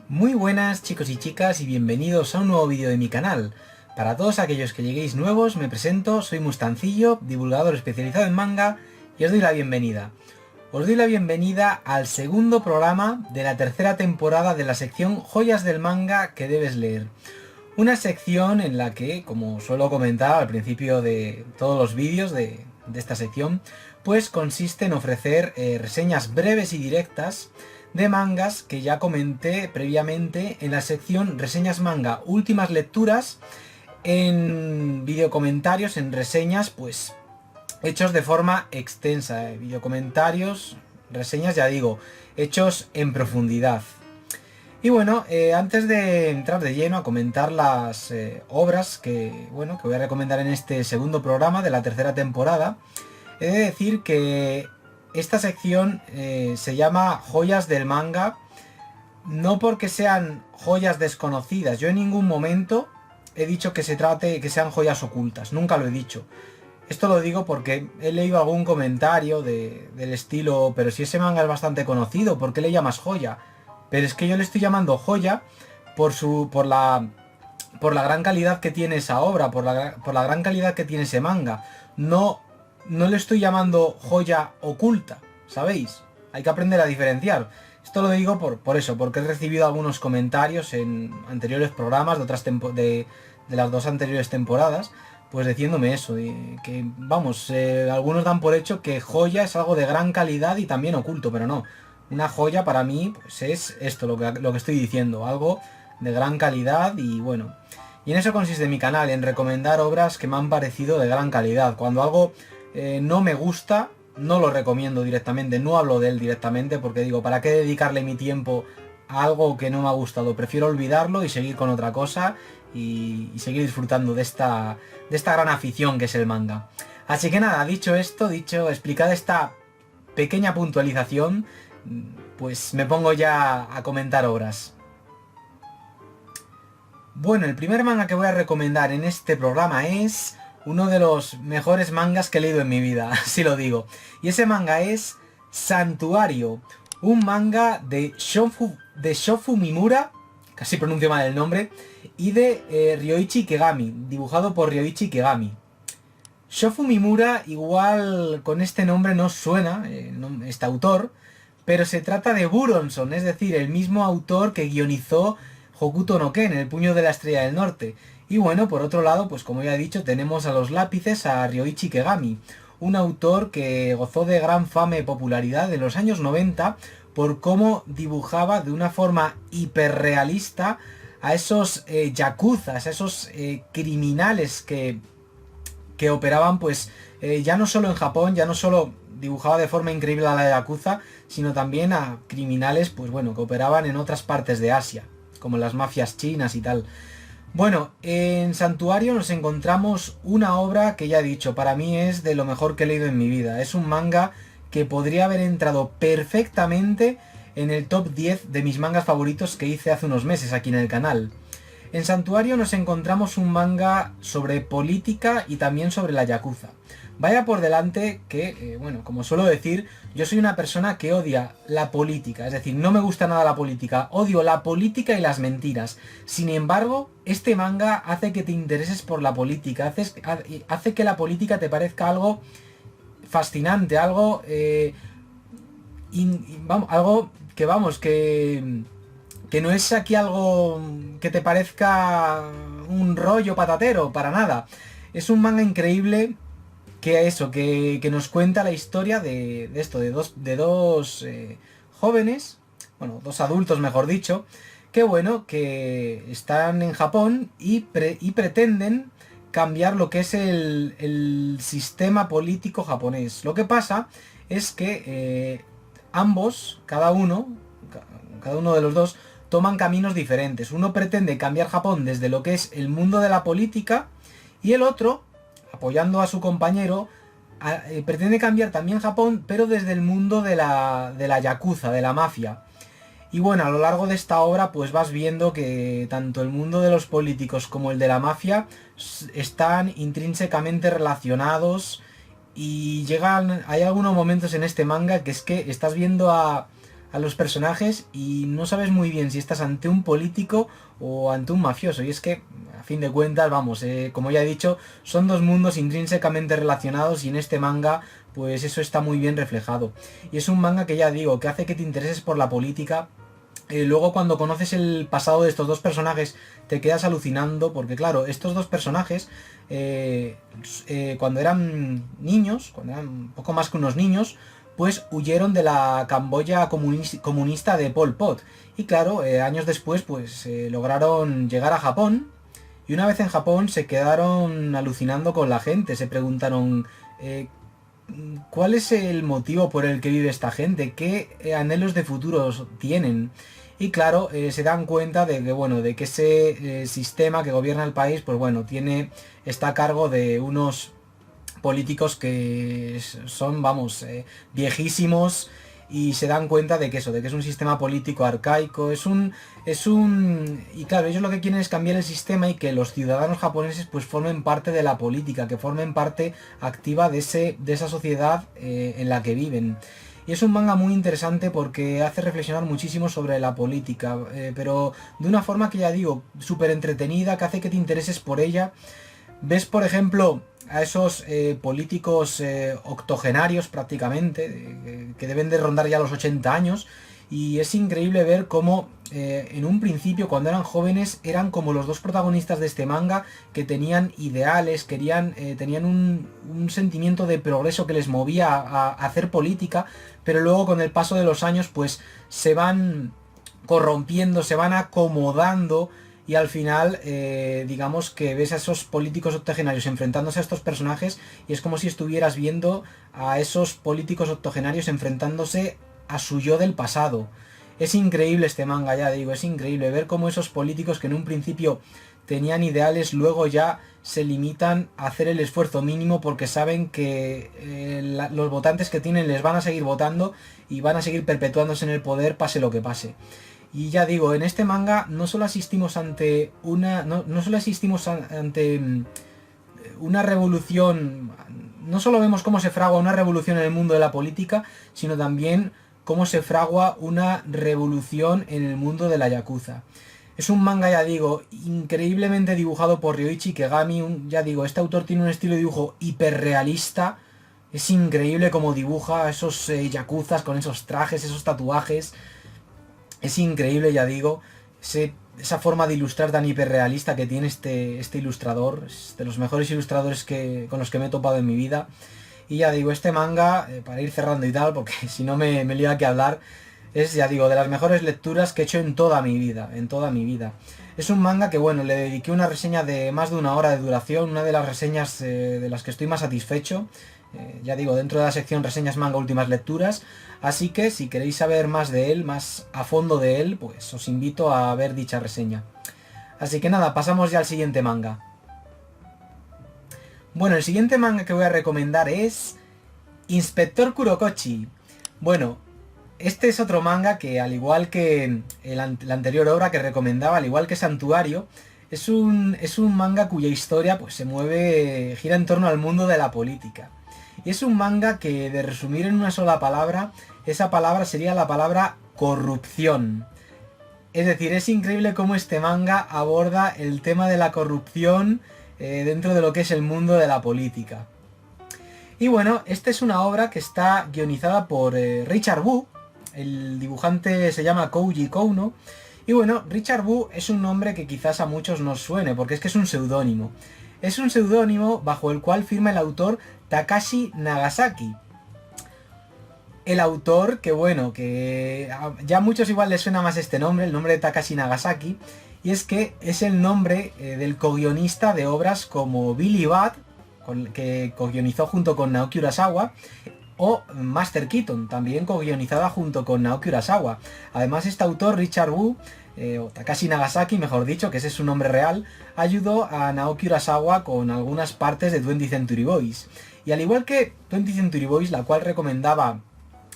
Muy buenas chicos y chicas y bienvenidos a un nuevo vídeo de mi canal. Para todos aquellos que lleguéis nuevos, me presento, soy Mustancillo, divulgador especializado en manga, y os doy la bienvenida. Os doy la bienvenida al segundo programa de la tercera temporada de la sección Joyas del Manga que debes leer. Una sección en la que, como suelo comentar al principio de todos los vídeos de esta sección, pues consiste en ofrecer reseñas breves y directas de mangas que ya comenté previamente en la sección Reseñas Manga Últimas Lecturas, en videocomentarios, en reseñas, pues hechos de forma extensa, videocomentarios, reseñas, ya digo, hechos en profundidad. Y bueno, antes de entrar de lleno a comentar las obras que voy a recomendar en este segundo programa de la tercera temporada, he de decir que esta sección se llama Joyas del Manga, no porque sean joyas desconocidas. Yo en ningún momento he dicho que que sean joyas ocultas, nunca lo he dicho. Esto lo digo porque he leído algún comentario del estilo, pero si ese manga es bastante conocido, ¿por qué le llamas joya? Pero es que yo le estoy llamando joya por la gran calidad que tiene esa obra, por la gran calidad que tiene ese manga. No le estoy llamando joya oculta, ¿sabéis? Hay que aprender a diferenciar. Esto lo digo por eso, porque he recibido algunos comentarios en anteriores programas de las dos anteriores temporadas, pues diciéndome eso, que vamos, algunos dan por hecho que joya es algo de gran calidad y también oculto, pero no. Una joya para mí pues es esto, lo que estoy diciendo, algo de gran calidad y bueno. Y en eso consiste mi canal, en recomendar obras que me han parecido de gran calidad. Cuando algo no me gusta, no lo recomiendo directamente, no hablo de él directamente porque digo, ¿para qué dedicarle mi tiempo a algo que no me ha gustado? Prefiero olvidarlo y seguir con otra cosa y seguir disfrutando de esta gran afición que es el manga. Así que nada, dicho esto, explicada esta pequeña puntualización, pues me pongo ya a comentar obras. Bueno, el primer manga que voy a recomendar en este programa es uno de los mejores mangas que he leído en mi vida, así lo digo. Y ese manga es Santuario, un manga de Shofu Mimura, casi pronuncio mal el nombre, y de Ryoichi Ikegami, dibujado por Ryoichi Ikegami. Shofu Mimura igual con este nombre no suena, este autor, pero se trata de Buronson, es decir, el mismo autor que guionizó Hokuto no Ken, el puño de la estrella del norte. Y bueno, por otro lado, pues como ya he dicho, tenemos a los lápices a Ryoichi Ikegami, un autor que gozó de gran fama y popularidad en los años 90 por cómo dibujaba de una forma hiperrealista a esos yakuzas, a esos criminales que operaban pues ya no solo en Japón, ya no solo dibujaba de forma increíble a la yakuza, sino también a criminales pues bueno, que operaban en otras partes de Asia, como las mafias chinas y tal. Bueno, en Santuario nos encontramos una obra que ya he dicho, para mí es de lo mejor que he leído en mi vida. Es un manga que podría haber entrado perfectamente en el top 10 de mis mangas favoritos que hice hace unos meses aquí en el canal. En Santuario nos encontramos un manga sobre política y también sobre la yakuza. Vaya por delante que, bueno, como suelo decir, yo soy una persona que odia la política, es decir, no me gusta nada la política, odio la política y las mentiras. Sin embargo, este manga hace que te intereses por la política, hace que la política te parezca algo fascinante, algo, que no es aquí algo que te parezca un rollo patatero, para nada. Es un manga increíble que nos cuenta la historia de dos jóvenes, bueno, dos adultos mejor dicho, que bueno, que están en Japón y pretenden cambiar lo que es el sistema político japonés. Lo que pasa es que ambos, cada uno de los dos, toman caminos diferentes. Uno pretende cambiar Japón desde lo que es el mundo de la política y el otro, apoyando a su compañero, pretende cambiar también Japón, pero desde el mundo de la yakuza, de la mafia. Y bueno, a lo largo de esta obra pues vas viendo que tanto el mundo de los políticos como el de la mafia están intrínsecamente relacionados y hay algunos momentos en este manga que es que estás viendo a a los personajes y no sabes muy bien si estás ante un político o ante un mafioso. Y es que, a fin de cuentas, vamos, como ya he dicho, son dos mundos intrínsecamente relacionados y en este manga pues eso está muy bien reflejado. Y es un manga que ya digo, que hace que te intereses por la política. Luego cuando conoces el pasado de estos dos personajes te quedas alucinando porque claro, estos dos personajes cuando eran niños, cuando eran un poco más que unos niños, pues huyeron de la Camboya comunista de Pol Pot. Y claro, años después pues lograron llegar a Japón y una vez en Japón se quedaron alucinando con la gente, se preguntaron ¿cuál es el motivo por el que vive esta gente? ¿Qué anhelos de futuros tienen? Y claro, se dan cuenta de que, bueno, de que ese sistema que gobierna el país, pues bueno, está a cargo de unos políticos que son, vamos, viejísimos y se dan cuenta de que eso, de que es un sistema político arcaico, y claro, ellos lo que quieren es cambiar el sistema y que los ciudadanos japoneses pues formen parte de la política, que formen parte activa de esa sociedad en la que viven. Y es un manga muy interesante porque hace reflexionar muchísimo sobre la política, pero de una forma que ya digo, súper entretenida, que hace que te intereses por ella. Ves, por ejemplo, a esos políticos octogenarios prácticamente, que deben de rondar ya los 80 años, y es increíble ver cómo en un principio, cuando eran jóvenes, eran como los dos protagonistas de este manga, que tenían ideales, tenían un sentimiento de progreso que les movía a hacer política, pero luego con el paso de los años pues se van corrompiendo, se van acomodando y al final digamos que ves a esos políticos octogenarios enfrentándose a estos personajes y es como si estuvieras viendo a esos políticos octogenarios enfrentándose a su yo del pasado. Es increíble este manga, ya digo, es increíble ver cómo esos políticos que en un principio tenían ideales luego ya se limitan a hacer el esfuerzo mínimo porque saben que los votantes que tienen les van a seguir votando y van a seguir perpetuándose en el poder pase lo que pase. Y ya digo, en este manga no solo asistimos ante una revolución, no solo vemos cómo se fragua una revolución en el mundo de la política, sino también cómo se fragua una revolución en el mundo de la yakuza. Es un manga, ya digo, increíblemente dibujado por Ryoichi Kegami. Ya digo, este autor tiene un estilo de dibujo hiperrealista. Es increíble cómo dibuja a esos yakuzas con esos trajes, esos tatuajes. Es increíble, ya digo, esa forma de ilustrar tan hiperrealista que tiene este ilustrador. Es de los mejores ilustradores con los que me he topado en mi vida. Y ya digo, este manga, para ir cerrando y tal, porque si no me lío aquí a hablar, es, ya digo, de las mejores lecturas que he hecho en toda mi vida, Es un manga que, bueno, le dediqué una reseña de más de 1 hora de duración, una de las reseñas de las que estoy más satisfecho. Ya digo, dentro de la sección reseñas manga últimas lecturas. Así que si queréis saber más de él, más a fondo de él, pues os invito a ver dicha reseña. Así que nada, pasamos ya al siguiente manga. Bueno, el siguiente manga que voy a recomendar es Inspector Kurokochi. Bueno, este es otro manga que, al igual que la anterior obra que recomendaba, al igual que Santuario, es un manga cuya historia pues gira en torno al mundo de la política. Y es un manga que, de resumir en una sola palabra, esa palabra sería la palabra corrupción. Es decir, es increíble cómo este manga aborda el tema de la corrupción dentro de lo que es el mundo de la política. Y bueno, esta es una obra que está guionizada por Richard Wu. El dibujante se llama Kouji Kouno. Y bueno, Richard Wu es un nombre que quizás a muchos nos suene, porque es que es un seudónimo. Es un seudónimo bajo el cual firma el autor Takashi Nagasaki. El autor que, bueno, que ya a muchos igual les suena más este nombre, el nombre de Takashi Nagasaki. Y es que es el nombre del co-guionista de obras como Billy Bat, que co-guionizó junto con Naoki Urasawa, o Master Keaton, también co-guionizada junto con Naoki Urasawa. Además, este autor, Richard Wu, o Takashi Nagasaki, mejor dicho, que ese es su nombre real, ayudó a Naoki Urasawa con algunas partes de 20th Century Boys. Y al igual que 20th Century Boys, la cual recomendaba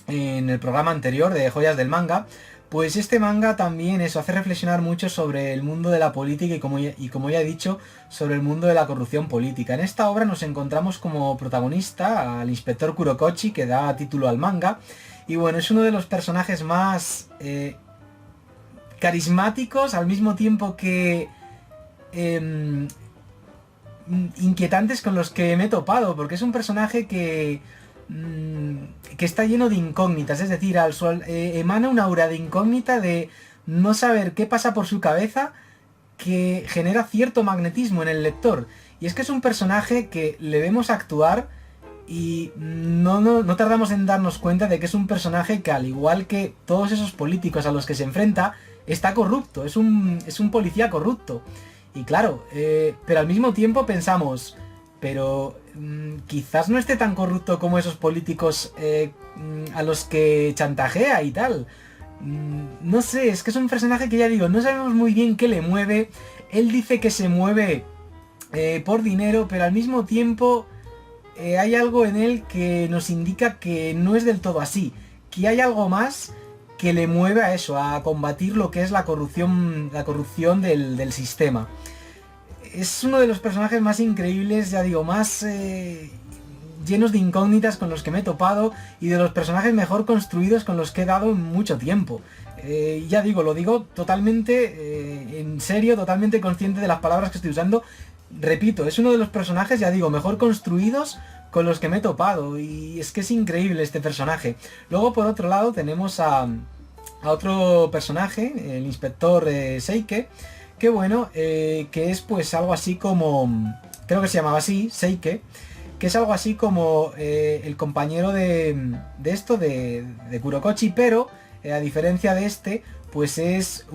en el programa anterior de Joyas del Manga, pues este manga también eso hace reflexionar mucho sobre el mundo de la política y como ya he dicho, sobre el mundo de la corrupción política. En esta obra nos encontramos como protagonista al inspector Kurokochi, que da título al manga, Y bueno, es uno de los personajes más carismáticos, al mismo tiempo que inquietantes con los que me he topado, porque es un personaje que está lleno de incógnitas, es decir, emana una aura de incógnita, de no saber qué pasa por su cabeza, que genera cierto magnetismo en el lector. Y es que es un personaje que le vemos actuar y no tardamos en darnos cuenta de que es un personaje que, al igual que todos esos políticos a los que se enfrenta, está corrupto, es un policía corrupto. Y claro, pero al mismo tiempo pensamos, pero quizás no esté tan corrupto como esos políticos a los que chantajea y tal. No sé, es que es un personaje que, ya digo, no sabemos muy bien qué le mueve. Él dice que se mueve por dinero, pero al mismo tiempo hay algo en él que nos indica que no es del todo así, que hay algo más que le mueve a eso, a combatir lo que es la corrupción del sistema. Es uno de los personajes más increíbles, ya digo, más llenos de incógnitas con los que me he topado, y de los personajes mejor construidos con los que he dado en mucho tiempo. Ya digo, lo digo totalmente en serio, totalmente consciente de las palabras que estoy usando. Repito, es uno de los personajes, ya digo, mejor construidos con los que me he topado, y es que es increíble este personaje. Luego, por otro lado, tenemos a otro personaje, el inspector Seike, que bueno, que es pues algo así como, creo que se llamaba así, Seike, que es algo así como el compañero de Kurokochi, pero a diferencia de este, pues es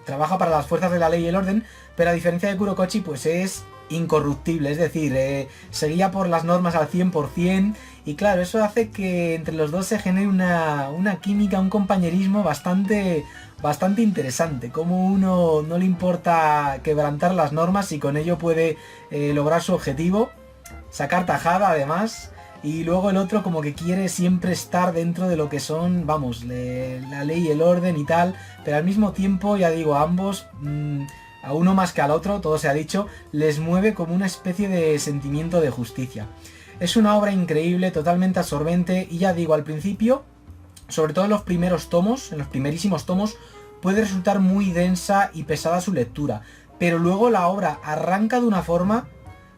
trabaja para las fuerzas de la ley y el orden, pero a diferencia de Kurokochi, pues es incorruptible, es decir, se guía por las normas al 100%, y claro, eso hace que entre los dos se genere una química, un compañerismo bastante interesante, como uno no le importa quebrantar las normas y con ello puede lograr su objetivo, sacar tajada además, y luego el otro como que quiere siempre estar dentro de lo que son, vamos, la ley y el orden y tal, pero al mismo tiempo, ya digo, a ambos, a uno más que al otro, todo se ha dicho, les mueve como una especie de sentimiento de justicia. Es una obra increíble, totalmente absorbente, y ya digo, al principio, sobre todo en los primeros tomos, en los primerísimos tomos, puede resultar muy densa y pesada su lectura, pero luego la obra arranca de una forma,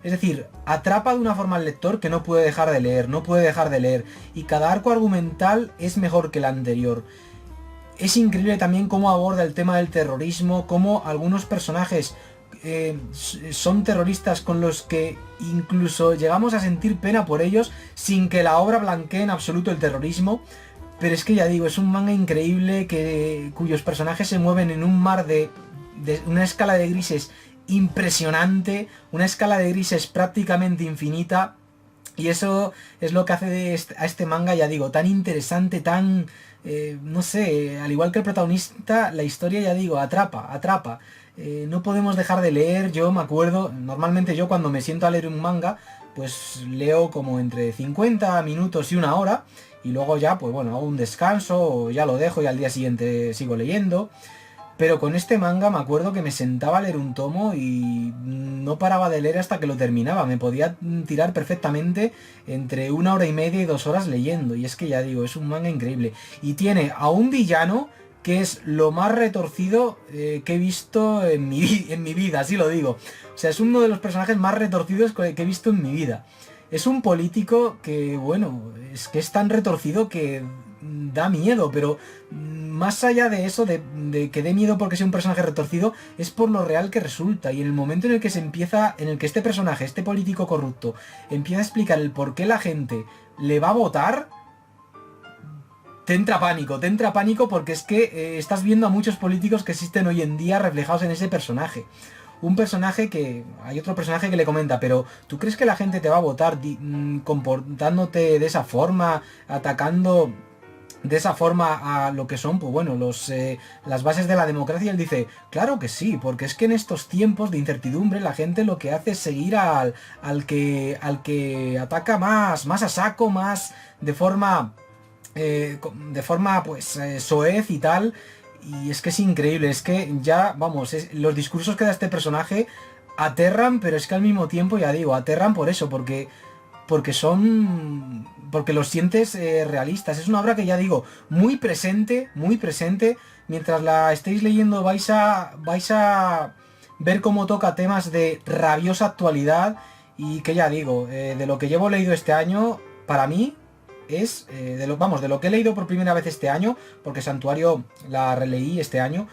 es decir, atrapa de una forma al lector que no puede dejar de leer, y cada arco argumental es mejor que el anterior. Es increíble también cómo aborda el tema del terrorismo, cómo algunos personajes son terroristas con los que incluso llegamos a sentir pena por ellos, sin que la obra blanquee en absoluto el terrorismo. Pero es que ya digo, es un manga increíble cuyos personajes se mueven en un mar de una escala de grises impresionante, una escala de grises prácticamente infinita, y eso es lo que hace a este manga, ya digo, tan interesante, tan... no sé, al igual que el protagonista, la historia, ya digo, atrapa. No podemos dejar de leer. Yo me acuerdo, normalmente yo cuando me siento a leer un manga, pues leo como entre 50 minutos y una hora, y luego ya, pues bueno, hago un descanso, o ya lo dejo y al día siguiente sigo leyendo. Pero con este manga me acuerdo que me sentaba a leer un tomo y no paraba de leer hasta que lo terminaba. Me podía tirar perfectamente entre 1 hora y media y 2 horas leyendo. Y es que ya digo, es un manga increíble. Y tiene a un villano que es lo más retorcido que he visto en mi vida, así lo digo. O sea, es uno de los personajes más retorcidos que he visto en mi vida. Es un político que, bueno, es que es tan retorcido que da miedo, pero más allá de eso, de que dé miedo porque sea un personaje retorcido, es por lo real que resulta. Y en el momento en el que este personaje, este político corrupto, empieza a explicar el por qué la gente le va a votar, te entra pánico, porque es que estás viendo a muchos políticos que existen hoy en día reflejados en ese personaje. Un personaje que... Hay otro personaje que le comenta, pero ¿tú crees que la gente te va a votar comportándote de esa forma, atacando de esa forma a lo que son, pues bueno, las bases de la democracia? Y él dice, claro que sí, porque es que en estos tiempos de incertidumbre la gente lo que hace es seguir al que ataca más a saco, más de forma pues soez y tal. Y es que es increíble, es que ya, vamos, los discursos que da este personaje aterran, pero es que al mismo tiempo, ya digo, aterran por eso, porque porque los sientes realistas. Es una obra que, ya digo, muy presente, muy presente. Mientras la estéis leyendo vais a ver cómo toca temas de rabiosa actualidad y que, ya digo, de lo que llevo leído este año, para mí es, de lo que he leído por primera vez este año, porque Santuario la releí este año,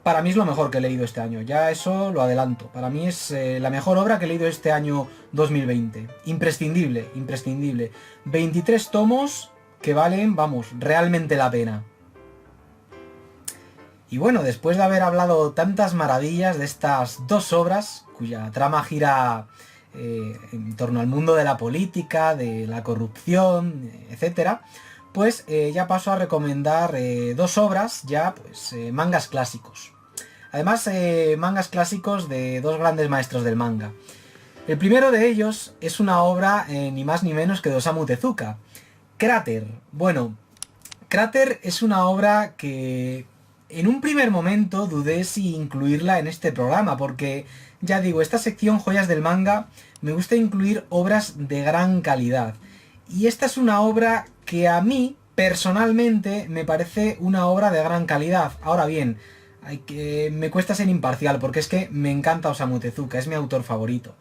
para mí es lo mejor que he leído este año, ya eso lo adelanto. Para mí es la mejor obra que he leído este año 2020. Imprescindible, imprescindible. 23 tomos que valen, vamos, realmente la pena. Y bueno, después de haber hablado tantas maravillas de estas dos obras, cuya trama gira en torno al mundo de la política, de la corrupción, etcétera, pues ya paso a recomendar dos obras, ya pues mangas clásicos. Además, mangas clásicos de dos grandes maestros del manga. El primero de ellos es una obra ni más ni menos que de Osamu Tezuka, Cráter. Bueno, Cráter es una obra que en un primer momento dudé si incluirla en este programa, porque, ya digo, esta sección Joyas del Manga me gusta incluir obras de gran calidad. Y esta es una obra que a mí, personalmente, me parece una obra de gran calidad. Ahora bien, me cuesta ser imparcial, porque es que me encanta Osamu Tezuka, es mi autor favorito.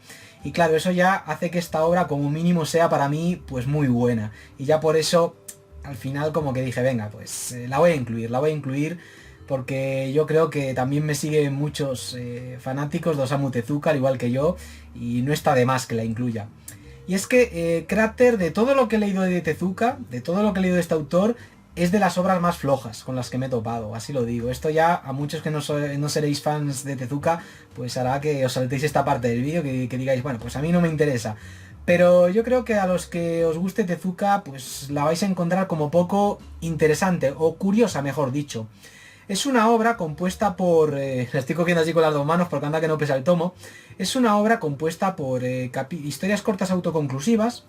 Y claro, eso ya hace que esta obra como mínimo sea para mí pues muy buena. Y ya por eso, al final como que dije, venga, pues la voy a incluir, porque yo creo que también me siguen muchos fanáticos de Osamu Tezuka, al igual que yo, y no está de más que la incluya. Y es que Cráter, de todo lo que he leído de Tezuka, de todo lo que he leído de este autor, es de las obras más flojas con las que me he topado, así lo digo. Esto ya a muchos que no seréis fans de Tezuka, pues hará que os saltéis esta parte del vídeo, que digáis, bueno, pues a mí no me interesa. Pero yo creo que a los que os guste Tezuka, pues la vais a encontrar como poco interesante, o curiosa, mejor dicho. Es una obra compuesta por... la estoy cogiendo así con las dos manos porque anda que no pesa el tomo. Es una obra compuesta por historias cortas autoconclusivas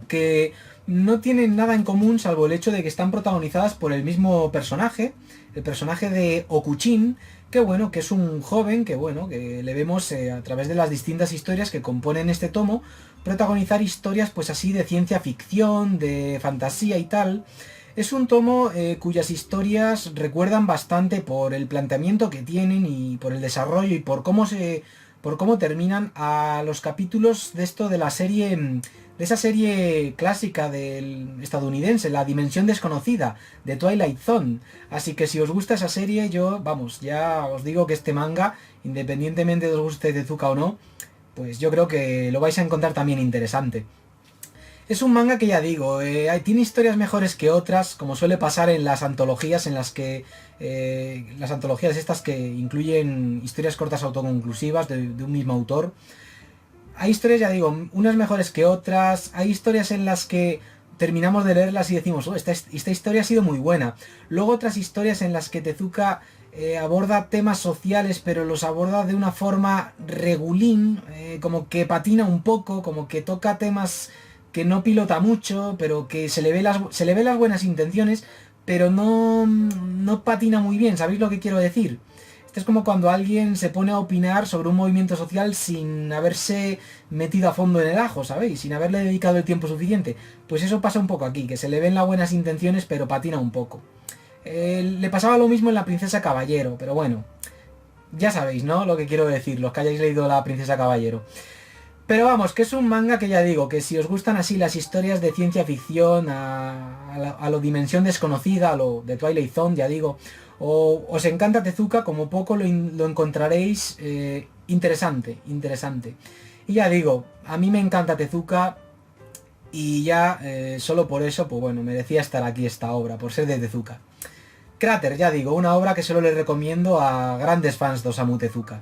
que no tienen nada en común salvo el hecho de que están protagonizadas por el mismo personaje, el personaje de Okuchin, que bueno, que es un joven que bueno, que le vemos a través de las distintas historias que componen este tomo, protagonizar historias pues así de ciencia ficción, de fantasía y tal. Es un tomo cuyas historias recuerdan bastante por el planteamiento que tienen y por el desarrollo y por cómo terminan a los capítulos de esto de la serie, de esa serie clásica del estadounidense, La Dimensión Desconocida, de Twilight Zone. Así que si os gusta esa serie, yo, vamos, ya os digo que este manga, independientemente de os guste Tezuka o no, pues yo creo que lo vais a encontrar también interesante. Es un manga que, ya digo, tiene historias mejores que otras, como suele pasar en las antologías en las que... las antologías estas que incluyen historias cortas autoconclusivas de un mismo autor. Hay historias, ya digo, unas mejores que otras. Hay historias en las que terminamos de leerlas y decimos, oh, esta historia ha sido muy buena. Luego otras historias en las que Tezuka aborda temas sociales, pero los aborda de una forma regulín, como que patina un poco, como que toca temas que no pilota mucho, pero que se le ve las buenas intenciones, pero no patina muy bien. ¿Sabéis lo que quiero decir? Esto es como cuando alguien se pone a opinar sobre un movimiento social sin haberse metido a fondo en el ajo, ¿sabéis? Sin haberle dedicado el tiempo suficiente. Pues eso pasa un poco aquí, que se le ven las buenas intenciones, pero patina un poco. Le pasaba lo mismo en La Princesa Caballero, pero bueno, ya sabéis, ¿no? Lo que quiero decir, los que hayáis leído La Princesa Caballero. Pero vamos, que es un manga que, ya digo, que si os gustan así las historias de ciencia ficción, a lo Dimensión Desconocida, a lo de Twilight Zone, ya digo, o os encanta Tezuka, como poco lo encontraréis interesante. Y ya digo, a mí me encanta Tezuka y ya solo por eso, pues bueno, merecía estar aquí esta obra, por ser de Tezuka. Cráter, ya digo, una obra que solo le recomiendo a grandes fans de Osamu Tezuka.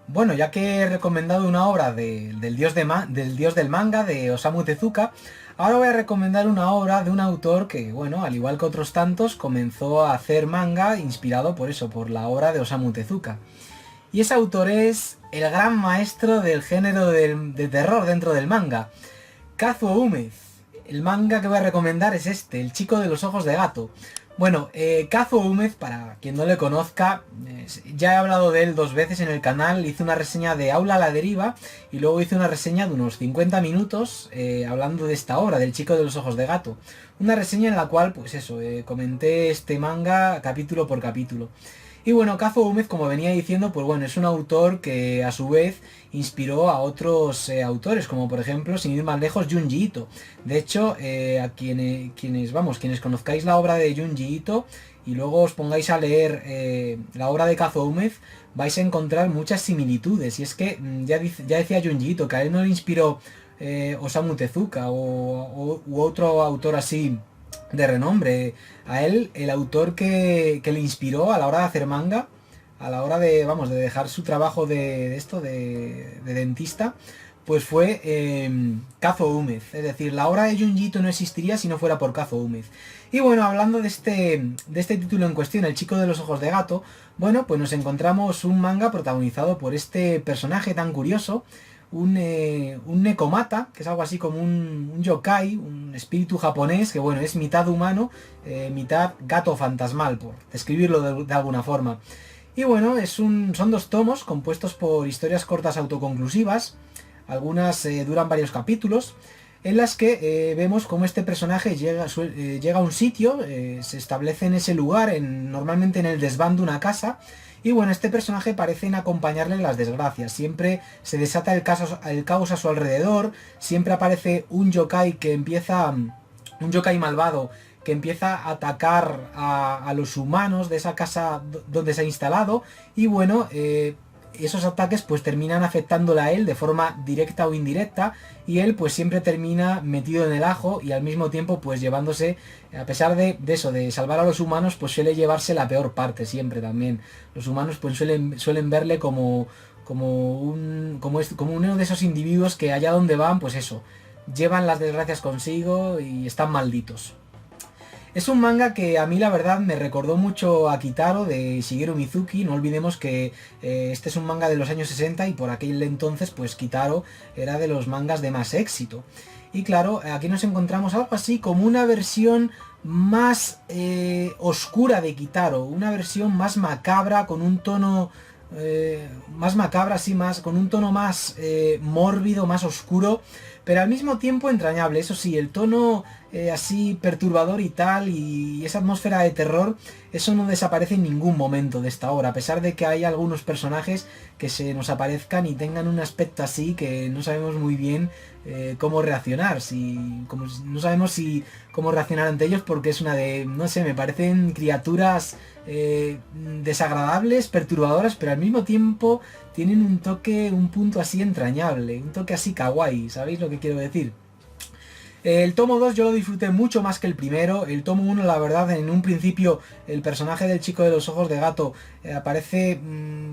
Bueno, ya que he recomendado una obra del dios del manga, de Osamu Tezuka, ahora voy a recomendar una obra de un autor que, bueno, al igual que otros tantos, comenzó a hacer manga inspirado por eso, por la obra de Osamu Tezuka. Y ese autor es el gran maestro del género de terror dentro del manga, Kazuo Umezu. El manga que voy a recomendar es este, El chico de los ojos de gato. Bueno, Kazuo Umed, para quien no le conozca, ya he hablado de él 2 veces en el canal. Hice una reseña de Aula a la deriva y luego hice una reseña de unos 50 minutos hablando de esta obra, del chico de los ojos de gato. Una reseña en la cual, pues eso, comenté este manga capítulo por capítulo. Y bueno, Kazuo Umed, como venía diciendo, pues bueno, es un autor que a su vez inspiró a otros autores, como por ejemplo, sin ir más lejos, Junji Ito. De hecho, a quienes conozcáis la obra de Junji Ito y luego os pongáis a leer la obra de Kazuo Umed, vais a encontrar muchas similitudes. Y es que ya decía Junji Ito que a él no le inspiró Osamu Tezuka u otro autor así de renombre. A él, el autor que le inspiró a la hora de hacer manga, a la hora de, vamos, de dejar su trabajo de dentista, pues fue Kazuo Umed. Es decir, la obra de Junji Ito no existiría si no fuera por Kazuo Umed. Y bueno, hablando de este título en cuestión, El chico de los ojos de gato, bueno, pues nos encontramos un manga protagonizado por este personaje tan curioso, un Nekomata, que es algo así como un yokai, un espíritu japonés, que bueno, es mitad humano, mitad gato fantasmal, por describirlo de alguna forma. Y bueno, son 2 tomos compuestos por historias cortas autoconclusivas, algunas duran varios capítulos, en las que vemos cómo este personaje llega a un sitio, se establece en ese lugar, normalmente en el desván de una casa, y bueno, este personaje parece acompañarle en las desgracias. Siempre se desata el caos a su alrededor, siempre aparece un yokai un yokai malvado que empieza a atacar a los humanos de esa casa donde se ha instalado, y bueno, esos ataques pues terminan afectándole a él de forma directa o indirecta, y él pues siempre termina metido en el ajo y al mismo tiempo pues llevándose, a pesar de eso, de salvar a los humanos, pues suele llevarse la peor parte siempre también. Los humanos pues suelen verle como uno de esos individuos que allá donde van, pues eso, llevan las desgracias consigo y están malditos. Es un manga que a mí la verdad me recordó mucho a Kitaro de Shigeru Mizuki. No olvidemos que este es un manga de los años 60 y por aquel entonces pues Kitaro era de los mangas de más éxito. Y claro, aquí nos encontramos algo así como una versión más oscura de Kitaro, una versión más macabra, con un tono más macabra, así más, con un tono más mórbido, más oscuro, pero al mismo tiempo entrañable. Eso sí, el tono así perturbador y tal, y esa atmósfera de terror, eso no desaparece en ningún momento de esta obra, a pesar de que hay algunos personajes que se nos aparezcan y tengan un aspecto así que no sabemos muy bien cómo reaccionar, no sabemos cómo reaccionar ante ellos, porque es no sé, me parecen criaturas desagradables, perturbadoras, pero al mismo tiempo tienen un punto así entrañable, un toque así kawaii, ¿sabéis lo que quiero decir? El tomo 2 yo lo disfruté mucho más que el primero. El tomo 1, la verdad, en un principio el personaje del chico de los ojos de gato aparece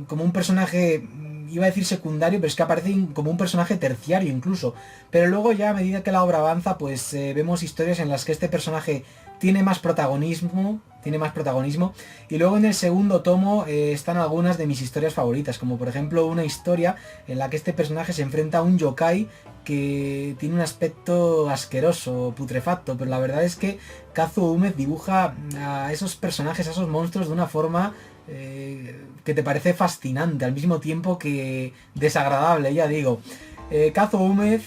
como un personaje, iba a decir secundario, pero es que aparece como un personaje terciario incluso. Pero luego ya a medida que la obra avanza, pues vemos historias en las que este personaje tiene más protagonismo, y luego en el segundo tomo están algunas de mis historias favoritas, como por ejemplo una historia en la que este personaje se enfrenta a un yokai que tiene un aspecto asqueroso, putrefacto, pero la verdad es que Kazuo Umed dibuja a esos personajes, a esos monstruos de una forma que te parece fascinante, al mismo tiempo que desagradable, ya digo. Kazuo Umed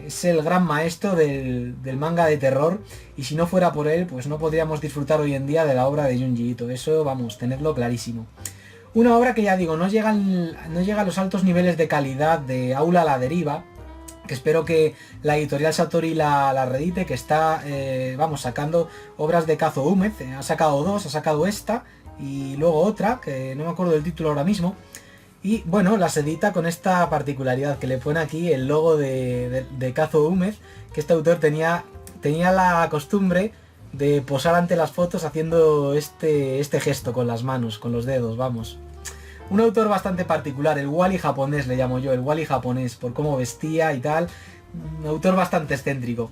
es el gran maestro del manga de terror, y si no fuera por él, pues no podríamos disfrutar hoy en día de la obra de Junji Ito. Eso, vamos, tenedlo clarísimo. Una obra que ya digo, no llega a los altos niveles de calidad de Aula a la deriva, que espero que la editorial Satori la reedite, que está, sacando obras de Kazuo Umed. Ha sacado 2, ha sacado esta y luego otra, que no me acuerdo del título ahora mismo. Y bueno, las edita con esta particularidad, que le pone aquí el logo de Kazuo Umed, que este autor tenía la costumbre de posar ante las fotos haciendo este gesto con las manos, con los dedos, vamos. Un autor bastante particular, el Wally japonés le llamo yo, el Wally japonés, por cómo vestía y tal. Un autor bastante excéntrico.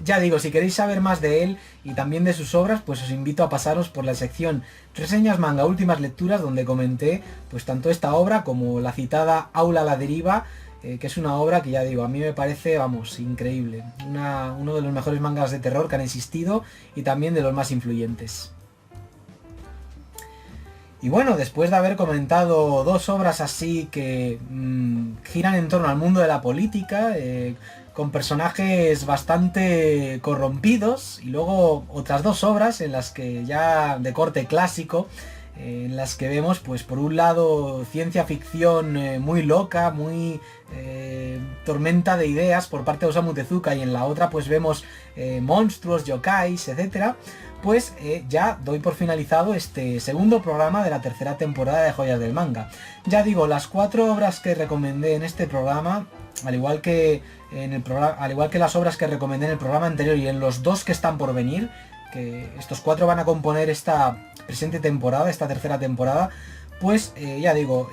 Ya digo, si queréis saber más de él y también de sus obras, pues os invito a pasaros por la sección Reseñas Manga Últimas Lecturas, donde comenté pues tanto esta obra como la citada Aula a la deriva, que es una obra que ya digo, a mí me parece, vamos, increíble. Uno de los mejores mangas de terror que han existido y también de los más influyentes. Y bueno, después de haber comentado dos obras así que giran en torno al mundo de la política, con personajes bastante corrompidos, y luego otras dos obras en las que ya de corte clásico, en las que vemos, pues por un lado, ciencia ficción muy loca, muy tormenta de ideas por parte de Osamu Tezuka, y en la otra pues vemos monstruos, yokais, etcétera. Pues ya doy por finalizado este segundo programa de la tercera temporada de Joyas del Manga. Ya digo, las 4 obras que recomendé en este programa, al igual que las obras que recomendé en el programa anterior y en los 2 que están por venir, que estos 4 van a componer esta presente temporada, esta tercera temporada, pues ya digo,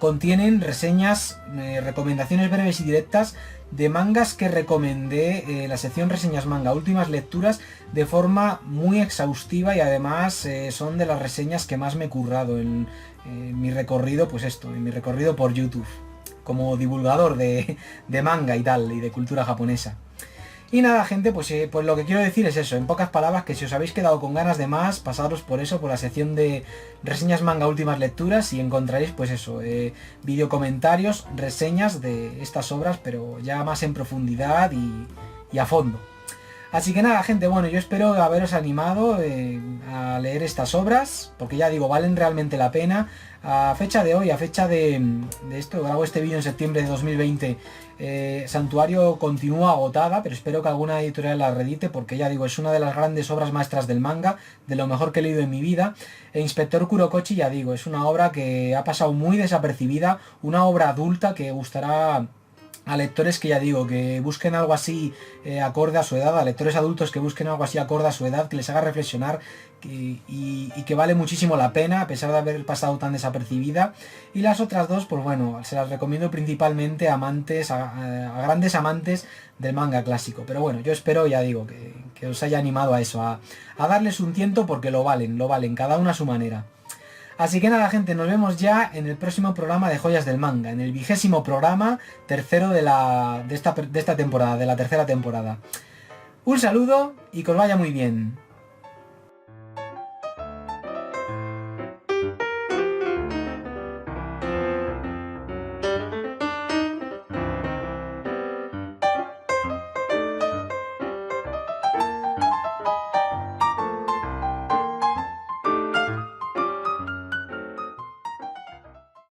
contienen reseñas, recomendaciones breves y directas de mangas que recomendé en la sección reseñas manga, últimas lecturas, de forma muy exhaustiva, y además son de las reseñas que más me he currado en mi recorrido, pues esto, en mi recorrido por YouTube, como divulgador de manga y tal, y de cultura japonesa. Y nada, gente, pues lo que quiero decir es eso, en pocas palabras, que si os habéis quedado con ganas de más, pasaros por eso, por la sección de reseñas manga últimas lecturas, y encontraréis pues eso, video comentarios, reseñas de estas obras, pero ya más en profundidad y a fondo. Así que nada, gente, bueno, yo espero haberos animado a leer estas obras, porque ya digo, valen realmente la pena. A fecha de hoy, a fecha de esto, grabo este vídeo en septiembre de 2020, Santuario continúa agotada, pero espero que alguna editorial la reedite, porque ya digo, es una de las grandes obras maestras del manga, de lo mejor que he leído en mi vida. E Inspector Kurokochi, ya digo, es una obra que ha pasado muy desapercibida, una obra adulta que gustará a lectores, que ya digo, que busquen algo así acorde a su edad, a lectores adultos que busquen algo así acorde a su edad, que les haga reflexionar, y que vale muchísimo la pena, a pesar de haber pasado tan desapercibida. Y las otras dos, pues bueno, se las recomiendo principalmente a amantes, a grandes amantes del manga clásico. Pero bueno, yo espero, ya digo, que os haya animado a eso, a darles un tiento, porque lo valen, cada uno a su manera. Así que nada, gente, nos vemos ya en el próximo programa de Joyas del Manga, en el 20º programa, tercero de esta temporada, de la tercera temporada. Un saludo y que os vaya muy bien.